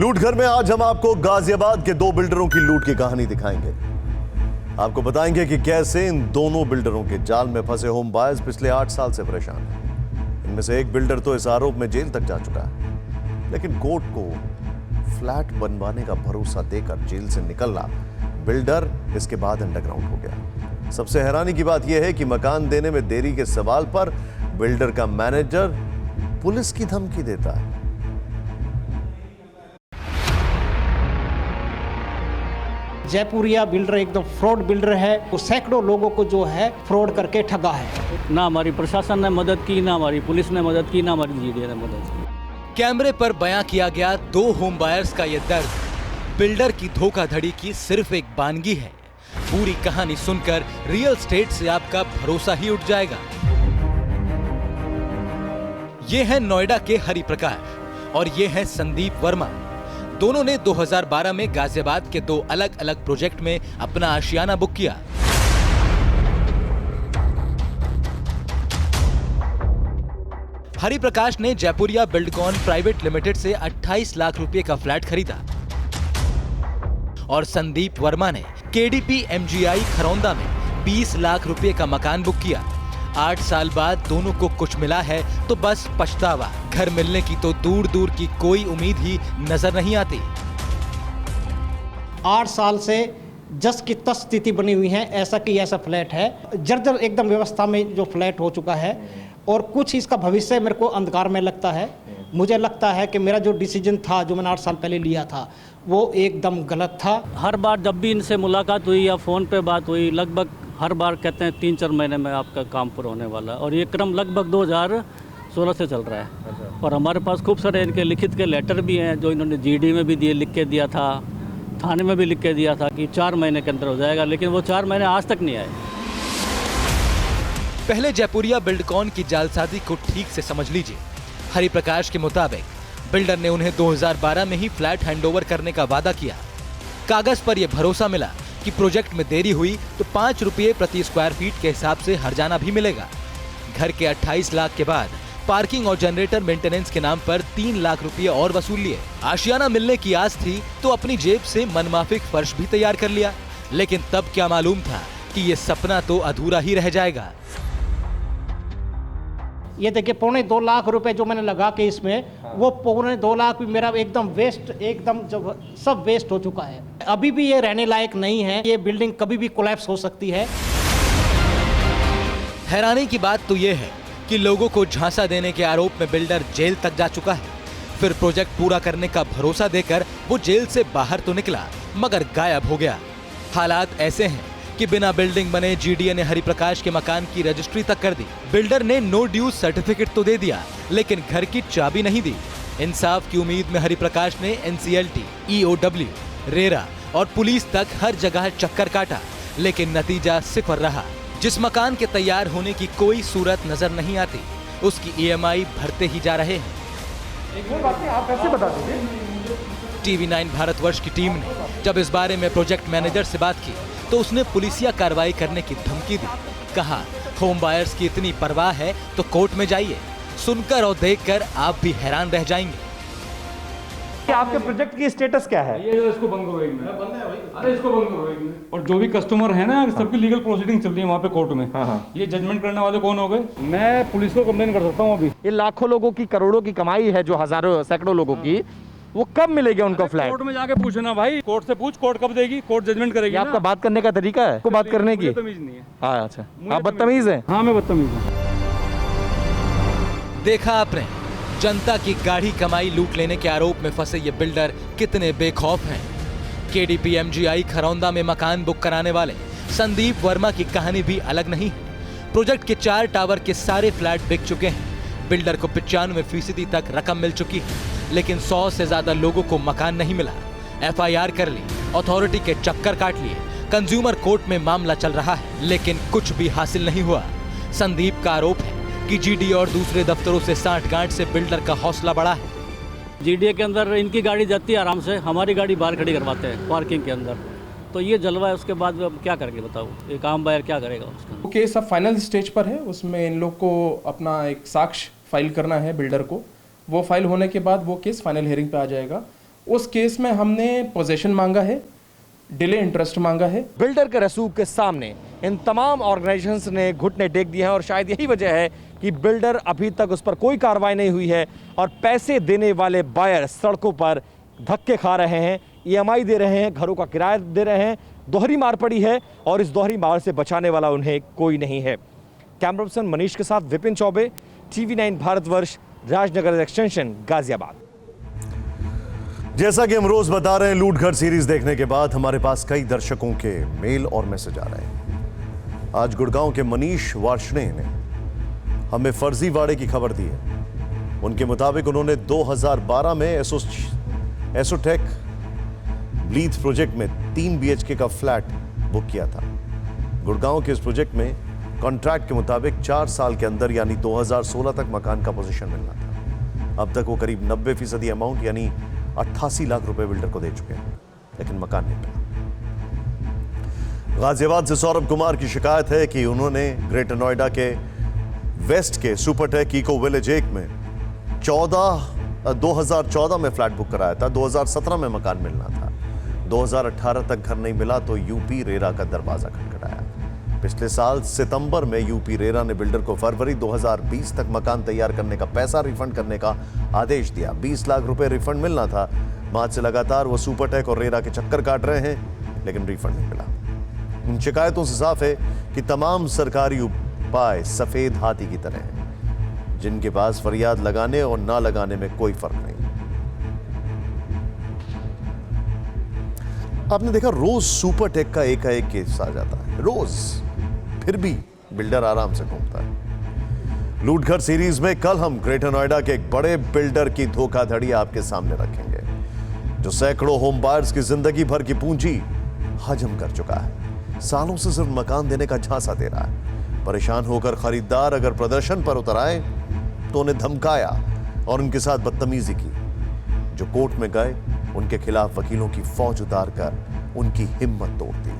लूट घर में आज हम आपको गाजियाबाद के दो बिल्डरों की लूट की कहानी दिखाएंगे। आपको बताएंगे कि कैसे इन दोनों बिल्डरों के जाल में फंसे होम बायर्स पिछले 8 साल से परेशान हैं। इनमें से एक बिल्डर तो इस आरोप में जेल तक जा चुका है, लेकिन कोर्ट को फ्लैट बनवाने का भरोसा देकर जेल से निकला बिल्डर इसके बाद अंडरग्राउंड हो गया। सबसे हैरानी की बात यह है कि मकान देने में देरी के सवाल पर बिल्डर का मैनेजर पुलिस की धमकी देता है। जयपुरिया बिल्डर एकदम फ्रॉड बिल्डर है। वो सैकड़ों लोगों को जो है फ्रॉड करके ठगा है। ना हमारी प्रशासन ने मदद की, ना हमारी पुलिस ने मदद की, ना हमारी जीडीए ने मदद की। कैमरे पर बयां किया गया दो होम बायर्स का यह दर्द बिल्डर की धोखाधड़ी की सिर्फ एक बानगी है। पूरी कहानी सुनकर रियल एस्टेट से आपका भरोसा ही उठ जाएगा। ये है नोएडा के हरि प्रकाश और ये है संदीप वर्मा। दोनों ने 2012 में गाजियाबाद के दो अलग अलग प्रोजेक्ट में अपना आशियाना बुक किया। हरि प्रकाश ने जयपुरिया बिल्डकॉन प्राइवेट लिमिटेड से 28 लाख रुपए का फ्लैट खरीदा और संदीप वर्मा ने केडीपी एमजीआई खरौंदा में 20 लाख रुपए का मकान बुक किया। 8 साल बाद दोनों को कुछ मिला है तो बस पछतावा। घर मिलने की तो दूर दूर की कोई उम्मीद ही नजर नहीं आती। 8 साल से जस की तस स्थिति बनी हुई है। ऐसा कि ऐसा फ्लैट है, जर्जर एकदम व्यवस्था में जो फ्लैट हो चुका है और कुछ इसका भविष्य मेरे को अंधकार में लगता है। मुझे लगता है कि मेरा जो डिसीजन था, जो मैंने 8 साल पहले लिया था, वो एकदम गलत था। हर बार जब भी इनसे मुलाकात हुई या फ़ोन पे बात हुई, लगभग हर बार कहते हैं 3-4 महीने में आपका काम पूरा होने वाला है और ये क्रम लगभग 2016 से चल रहा है। और हमारे पास खूब सारे इनके लिखित के लेटर भी हैं जो इन्होंने जीडी में भी दिए, लिख के दिया था, थाने में भी लिख के दिया था कि 4 महीने के अंदर हो जाएगा, लेकिन वो 4 महीने आज तक नहीं आए। पहले जयपुरिया बिल्डकॉन की जालसाजी को ठीक से समझ लीजिए। हरि प्रकाश के मुताबिक बिल्डर ने उन्हें 2012 में ही फ्लैट हैंडओवर करने का वादा किया। कागज पर यह भरोसा मिला कि प्रोजेक्ट में देरी हुई तो 5 रुपये प्रति स्क्वायर फीट के हिसाब से हर्जाना भी मिलेगा। घर के 28 लाख के बाद पार्किंग और जनरेटर मेंटेनेंस के नाम पर 3 लाख रुपये और वसूल लिए। आशियाना मिलने की आस थी तो अपनी जेब से मनमाफिक फर्श भी तैयार कर लिया, लेकिन तब क्या मालूम था कि ये सपना तो अधूरा ही रह जाएगा। ये देखिए 2.25 लाख रुपए जो मैंने लगा के इसमें, वो 2.25 लाख भी मेरा एकदम वेस्ट, एकदम जब सब वेस्ट हो चुका है। अभी भी ये रहने लायक नहीं है। ये बिल्डिंग कभी भी कोलैप्स हो सकती है। हैरानी की बात तो ये है कि लोगों को झांसा देने के आरोप में बिल्डर जेल तक जा चुका है। फिर प्रोजेक्ट पूरा करने का भरोसा देकर वो जेल से बाहर तो निकला मगर गायब हो गया। हालात ऐसे हैं कि बिना बिल्डिंग बने जीडीए ने हरि प्रकाश के मकान की रजिस्ट्री तक कर दी। बिल्डर ने नो ड्यूज सर्टिफिकेट तो दे दिया, लेकिन घर की चाबी नहीं दी। इंसाफ की उम्मीद में हरि प्रकाश ने एनसीएलटी, ईओडब्ल्यू, रेरा और पुलिस तक हर जगह चक्कर काटा, लेकिन नतीजा सिफर रहा। जिस मकान के तैयार होने की कोई सूरत नजर नहीं आती, उसकी ईएमआई भरते ही जा रहे हैं। आप कैसे बता दीजिए? TV9 भारतवर्ष की टीम ने जब इस बारे में प्रोजेक्ट मैनेजर से बात की तो उसने पुलिसिया कार्रवाई करने की धमकी दी। कहा होम बायर्स की इतनी परवाह है तो कोर्ट में जाइए। सुनकर और देखकर आप भी हैरान रह जाएंगे। आपके प्रोजेक्ट की स्टेटस क्या है? ये जो इसको बंद करो एक मिनट। अरे इसको बंद करो एक मिनट। और जो भी कस्टमर है ना, सबकी लीगल प्रोसीडिंग चल रही है वहाँ पे कोर्ट में। हाँ। ये जजमेंट करने वाले कौन हो गए? मैं पुलिस को कंप्लेन कर सकता हूँ अभी। ये लाखों लोगों की, करोड़ों की कमाई है, जो हजारों सैकड़ों लोगों की, वो कब मिलेगा उनको फ्लैट? कोर्ट में जाके पूछना भाई, कोर्ट से पूछ, कोर्ट कब देगी, कोर्ट जजमेंट करेगी। आपका बात करने का तरीका है, को बात करने की? तमीज नहीं है। हाँ, अच्छा, आप बदतमीज हैं? हाँ, मैं बदतमीज हूँ। देखा आपने, जनता की गाढ़ी कमाई लूट लेने के आरोप में फंसे ये बिल्डर कितने बेखौफ हैं। केडीपी एमजीआई खरौंदा में मकान बुक कराने वाले संदीप वर्मा की कहानी भी अलग नहीं है। प्रोजेक्ट के 4 टावर के सारे फ्लैट बिक चुके हैं। बिल्डर को 95% तक रकम मिल चुकी है, लेकिन 100 से ज्यादा लोगों को मकान नहीं मिला। एफआईआर कर ली, अथॉरिटी के चक्कर काट लिए, कंज्यूमर कोर्ट में मामला चल रहा है, लेकिन कुछ भी हासिल नहीं हुआ। संदीप का आरोप है कि जीडी और दूसरे दफ्तरों से सांठगांठ से बिल्डर का हौसला बढ़ा है। जीडीए के अंदर इनकी गाड़ी जाती है आराम से, हमारी गाड़ी बाहर खड़ी करवाते हैं पार्किंग के अंदर। तो ये जलवा है, उसके बाद अब क्या करके बताओ, एक आम बायर क्या करेगा उसका। केस अब फाइनल स्टेज पर है, उसमें इन लोग को अपना एक साक्ष्य फाइल करना है बिल्डर को। वो फाइल होने के बाद वो केस फाइनल हियरिंग पे आ जाएगा। उस केस में हमने पोजेशन मांगा है, डिले इंटरेस्ट मांगा है। बिल्डर के रसूख के सामने इन तमाम ऑर्गेनाइजेशंस ने घुटने टेक दिए हैं और शायद यही वजह है कि बिल्डर अभी तक उस पर कोई कार्रवाई नहीं हुई है और पैसे देने वाले बायर सड़कों पर धक्के खा रहे हैं, EMI दे रहे हैं, घरों का किराया दे रहे हैं। दोहरी मार पड़ी है और इस दोहरी मार से बचाने वाला उन्हें कोई नहीं है। कैमरा पर्सन मनीष के साथ विपिन चौबे, TV9 भारतवर्ष, राजनगर एक्सटेंशन, गाजियाबाद। जैसा कि हम रोज बता रहे हैं, लूट घर सीरीज देखने के बाद हमारे पास कई दर्शकों के मेल और मैसेज आ रहे हैं। आज गुड़गांव के मनीष वार्ष्णेय ने हमें फर्जीवाड़े की खबर दी है। उनके मुताबिक उन्होंने 2012 में एसोटेक ब्लीथ प्रोजेक्ट में 3 BHK का फ्लैट बुक किया था। गुड़गांव के इस प्रोजेक्ट में कॉन्ट्रैक्ट के मुताबिक 4 साल के अंदर यानी 2016 तक मकान का पोजीशन मिलना था। अब तक वो करीब 90% अमाउंट यानी 88 लाख रुपए बिल्डर को दे चुके हैं, लेकिन मकान नहीं मिला। गाजियाबाद से सौरभ कुमार की शिकायत है कि उन्होंने ग्रेटर नोएडा के वेस्ट के सुपरटेक इको विलेज 1 में 2014 में फ्लैट बुक कराया था। 2017 में मकान मिलना था। 2018 तक घर नहीं मिला तो यूपी रेरा का दरवाजा खटखटाया। पिछले साल सितंबर में यूपी रेरा ने बिल्डर को फरवरी 2020 तक मकान तैयार करने का पैसा रिफंड करने का आदेश दिया। 20 लाख रुपए रिफंड मिलना था। मार्च से लगातार वो सुपरटेक और रेरा के चक्कर काट रहे हैं, लेकिन रिफंड नहीं मिला। इन शिकायतों से साफ है कि तमाम सरकारी उपाय सफेद हाथी की तरह हैं, जिनके पास फरियाद लगाने और ना लगाने में कोई फर्क नहीं। आपने देखा रोज सुपरटेक का एक केस आ जाता है, रोज, फिर भी बिल्डर आराम से घूमता है। लूटघर सीरीज में कल हम ग्रेटर नोएडा के एक बड़े बिल्डर की धोखाधड़ी आपके सामने रखेंगे, जो सैकड़ों होम बायर्स की जिंदगी भर की पूंजी हजम कर चुका है। सालों से सिर्फ मकान देने का झांसा दे रहा है। परेशान होकर खरीदार अगर प्रदर्शन पर उतर आए तो उन्हें धमकाया और उनके साथ बदतमीजी की। जो कोर्ट में गए उनके खिलाफ वकीलों की फौज उतारकर उनकी हिम्मत तोड़ दी।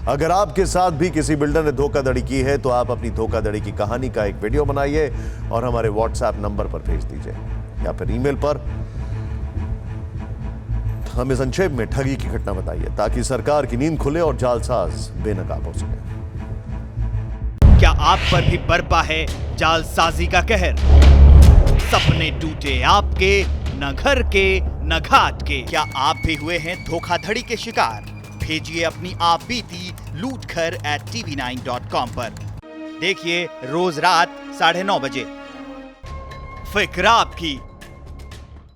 अगर आपके साथ भी किसी बिल्डर ने धोखाधड़ी की है तो आप अपनी धोखाधड़ी की कहानी का एक वीडियो बनाइए और हमारे व्हाट्सएप नंबर पर भेज दीजिए या फिर ईमेल पर हमें संक्षेप में ठगी की घटना बताइए, ताकि सरकार की नींद खुले और जालसाज बेनकाब हो सके। क्या आप पर भी बरपा है जालसाजी का कहर? सपने टूटे आपके, न घर के न घाट के। क्या आप भी हुए हैं धोखाधड़ी के शिकार? भेजिए अपनी आप बीती lootghar@tv9.com पर। देखिए रोज रात 9:30 बजे। फिक्र आपकी,